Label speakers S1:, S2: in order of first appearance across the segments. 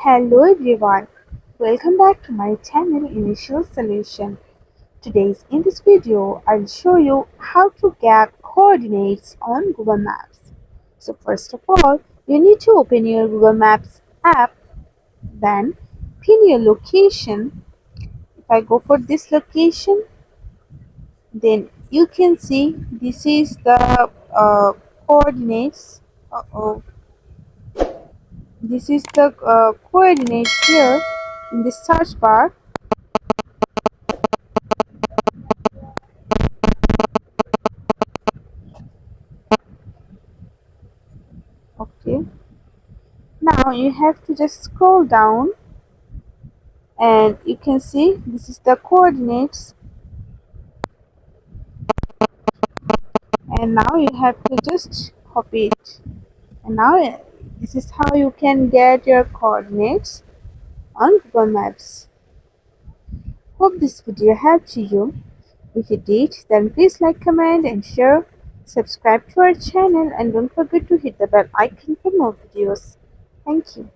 S1: Hello everyone, welcome back to my channel Initial Solution. In this video, I'll show you how to get coordinates on Google Maps. So first of all, you need to open your Google Maps app, then pin your location. If I go for this location, then you can see this is the coordinates. Uh-oh. This is the coordinates here in the search bar. Okay, now you have to just scroll down and you can see this is the coordinates, and now you have to just copy it, and now this is how you can get your coordinates on Google Maps. Hope this video helped you. If it did, then please like, comment and share. Subscribe to our channel and don't forget to hit the bell icon for more videos. Thank you.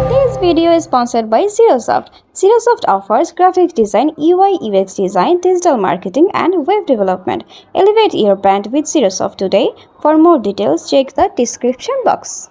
S2: This video is sponsored by Zerosoft. Zerosoft offers graphic design, UI UX design, digital marketing, and web development. Elevate your brand with Zerosoft today. For more details, check the description box.